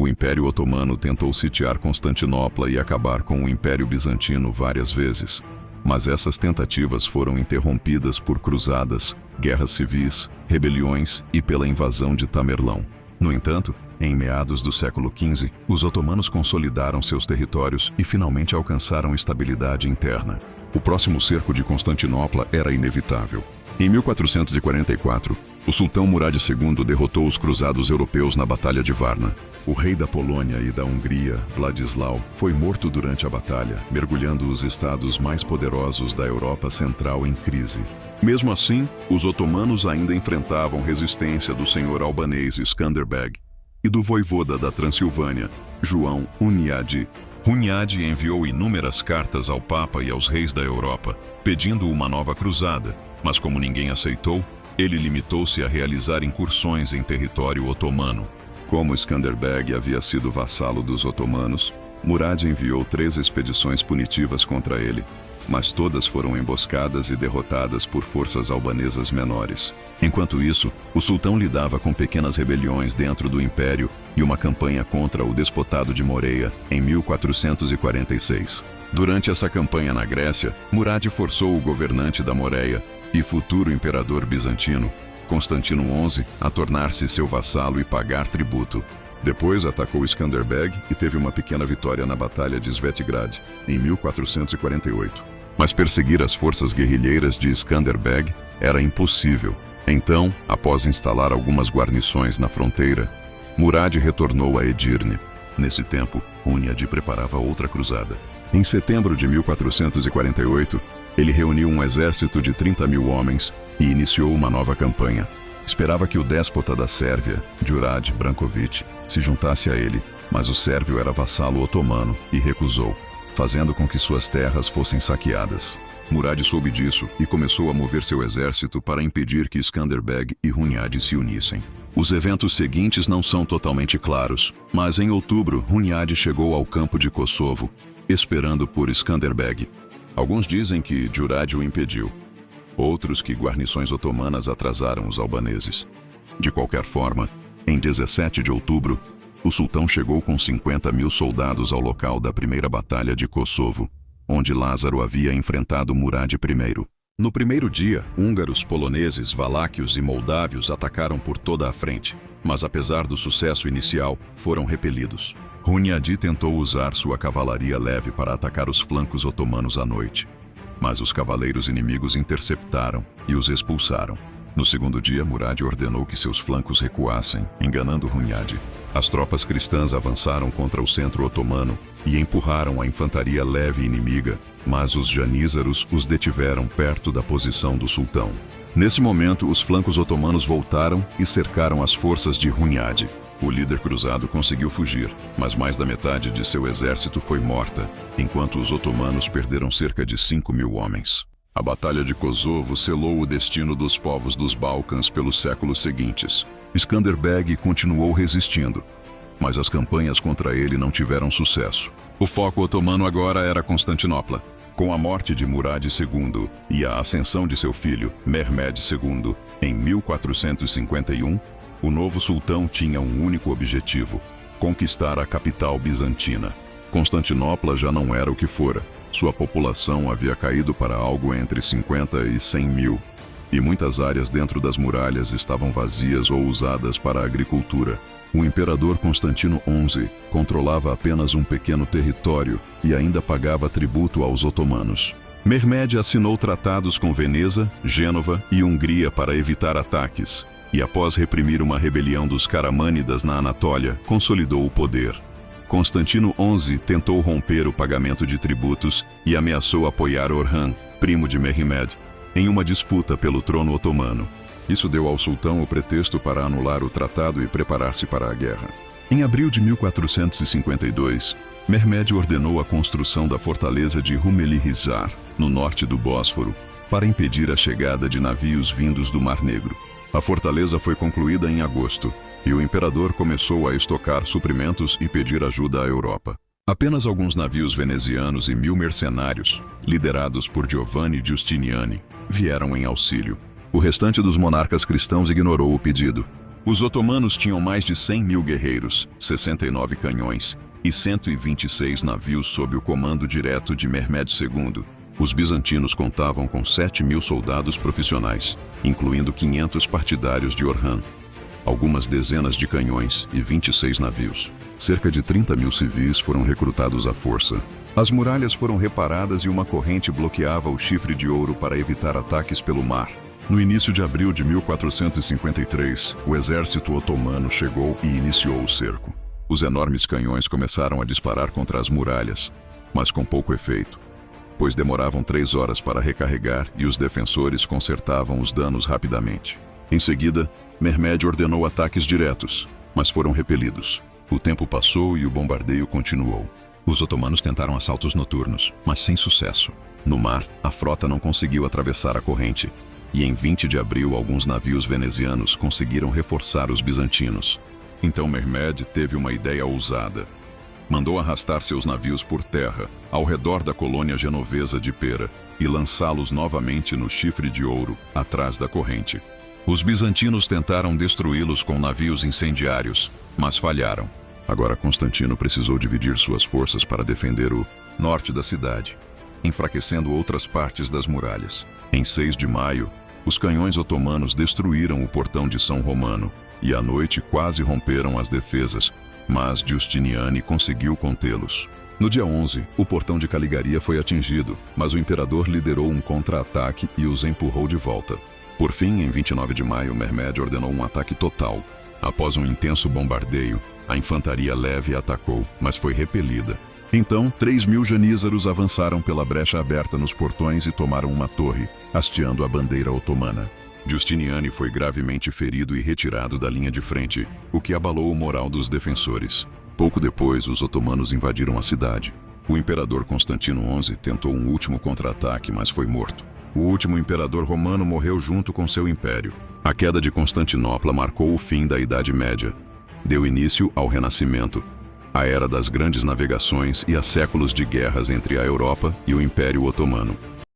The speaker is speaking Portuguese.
O Império Otomano tentou sitiar Constantinopla e acabar com o Império Bizantino várias vezes, mas essas tentativas foram interrompidas por cruzadas, guerras civis, rebeliões e pela invasão de Tamerlão. No entanto, em meados do século XV, os otomanos consolidaram seus territórios e finalmente alcançaram estabilidade interna. O próximo cerco de Constantinopla era inevitável. Em 1444, o sultão Murad II derrotou os cruzados europeus na Batalha de Varna. O rei da Polônia e da Hungria, Vladislau, foi morto durante a batalha, mergulhando os estados mais poderosos da Europa Central em crise. Mesmo assim, os otomanos ainda enfrentavam resistência do senhor albanês Skanderbeg e do voivoda da Transilvânia, João Hunyadi. Hunyadi enviou inúmeras cartas ao Papa e aos reis da Europa, pedindo uma nova cruzada, mas como ninguém aceitou, ele limitou-se a realizar incursões em território otomano. Como Skanderbeg havia sido vassalo dos otomanos, Murad enviou 3 expedições punitivas contra ele, mas todas foram emboscadas e derrotadas por forças albanesas menores. Enquanto isso, o sultão lidava com pequenas rebeliões dentro do império e uma campanha contra o despotado de Moreia em 1446. Durante essa campanha na Grécia, Murad forçou o governante da Moreia e futuro imperador bizantino, Constantino XI, a tornar-se seu vassalo e pagar tributo. Depois atacou Skanderbeg e teve uma pequena vitória na Batalha de Svetograd, em 1448. Mas perseguir as forças guerrilheiras de Skanderbeg era impossível. Então, após instalar algumas guarnições na fronteira, Murad retornou a Edirne. Nesse tempo, Hunyadi preparava outra cruzada. Em setembro de 1448, ele reuniu um exército de 30.000 homens e iniciou uma nova campanha. Esperava que o déspota da Sérvia, Đurđ Branković, se juntasse a ele, mas o sérvio era vassalo otomano e recusou, fazendo com que suas terras fossem saqueadas. Murad soube disso e começou a mover seu exército para impedir que Skanderbeg e Hunyadi se unissem. Os eventos seguintes não são totalmente claros, mas em outubro Hunyadi chegou ao campo de Kosovo, esperando por Skanderbeg. Alguns dizem que Đurđ o impediu, outros que guarnições otomanas atrasaram os albaneses. De qualquer forma, em 17 de outubro, o sultão chegou com 50.000 soldados ao local da primeira batalha de Kosovo, onde Lázaro havia enfrentado Murad I. No primeiro dia, húngaros, poloneses, valáquios e moldávios atacaram por toda a frente, mas apesar do sucesso inicial, foram repelidos. Hunyadi tentou usar sua cavalaria leve para atacar os flancos otomanos à noite, mas os cavaleiros inimigos interceptaram e os expulsaram. No segundo dia, Murad ordenou que seus flancos recuassem, enganando Hunyadi. As tropas cristãs avançaram contra o centro otomano e empurraram a infantaria leve inimiga, mas os janízaros os detiveram perto da posição do sultão. Nesse momento, os flancos otomanos voltaram e cercaram as forças de Hunyadi. O líder cruzado conseguiu fugir, mas mais da metade de seu exército foi morta, enquanto os otomanos perderam cerca de 5.000 homens. A Batalha de Kosovo selou o destino dos povos dos Balcãs pelos séculos seguintes. Skanderbeg continuou resistindo, mas as campanhas contra ele não tiveram sucesso. O foco otomano agora era Constantinopla. Com a morte de Murad II e a ascensão de seu filho, Mehmed II, em 1451, o novo sultão tinha um único objetivo: conquistar a capital bizantina. Constantinopla já não era o que fora. Sua população havia caído para algo entre 50 e 100 mil, e muitas áreas dentro das muralhas estavam vazias ou usadas para a agricultura. O imperador Constantino XI controlava apenas um pequeno território e ainda pagava tributo aos otomanos. Mehmed assinou tratados com Veneza, Gênova e Hungria para evitar ataques, e após reprimir uma rebelião dos Caramânidas na Anatólia, consolidou o poder. Constantino XI tentou romper o pagamento de tributos e ameaçou apoiar Orhan, primo de Mehmed, em uma disputa pelo trono otomano. Isso deu ao sultão o pretexto para anular o tratado e preparar-se para a guerra. Em abril de 1452, Mehmed ordenou a construção da fortaleza de Rumelihizar, no norte do Bósforo, para impedir a chegada de navios vindos do Mar Negro. A fortaleza foi concluída em agosto, e o imperador começou a estocar suprimentos e pedir ajuda à Europa. Apenas alguns navios venezianos e 1.000 mercenários, liderados por Giovanni Giustiniani, vieram em auxílio. O restante dos monarcas cristãos ignorou o pedido. Os otomanos tinham mais de 100 mil guerreiros, 69 canhões e 126 navios sob o comando direto de Mehmed II. Os bizantinos contavam com 7 mil soldados profissionais, incluindo 500 partidários de Orhan, algumas dezenas de canhões e 26 navios. Cerca de 30 mil civis foram recrutados à força. As muralhas foram reparadas e uma corrente bloqueava o Chifre de Ouro para evitar ataques pelo mar. No início de abril de 1453, o exército otomano chegou e iniciou o cerco. Os enormes canhões começaram a disparar contra as muralhas, mas com pouco efeito, pois demoravam 3 horas para recarregar e os defensores consertavam os danos rapidamente. Em seguida, Mehmed ordenou ataques diretos, mas foram repelidos. O tempo passou e o bombardeio continuou. Os otomanos tentaram assaltos noturnos, mas sem sucesso. No mar, a frota não conseguiu atravessar a corrente, e em 20 de abril alguns navios venezianos conseguiram reforçar os bizantinos. Então Mehmed teve uma ideia ousada. Mandou arrastar seus navios por terra, ao redor da colônia genovesa de Pera, e lançá-los novamente no Chifre de Ouro, atrás da corrente. Os bizantinos tentaram destruí-los com navios incendiários, mas falharam. Agora Constantino precisou dividir suas forças para defender o norte da cidade, enfraquecendo outras partes das muralhas. Em 6 de maio, os canhões otomanos destruíram o portão de São Romano e à noite quase romperam as defesas, mas Giustiniani conseguiu contê-los. No dia 11, o portão de Caligaria foi atingido, mas o imperador liderou um contra-ataque e os empurrou de volta. Por fim, em 29 de maio, Mehmed ordenou um ataque total. Após um intenso bombardeio, a infantaria leve atacou, mas foi repelida. Então, 3 mil janízaros avançaram pela brecha aberta nos portões e tomaram uma torre, hasteando a bandeira otomana. Giustiniani foi gravemente ferido e retirado da linha de frente, o que abalou o moral dos defensores. Pouco depois, os otomanos invadiram a cidade. O imperador Constantino XI tentou um último contra-ataque, mas foi morto. O último imperador romano morreu junto com seu império. A queda de Constantinopla marcou o fim da Idade Média. Deu início ao Renascimento, a era das grandes navegações e a séculos de guerras entre a Europa e o Império Otomano.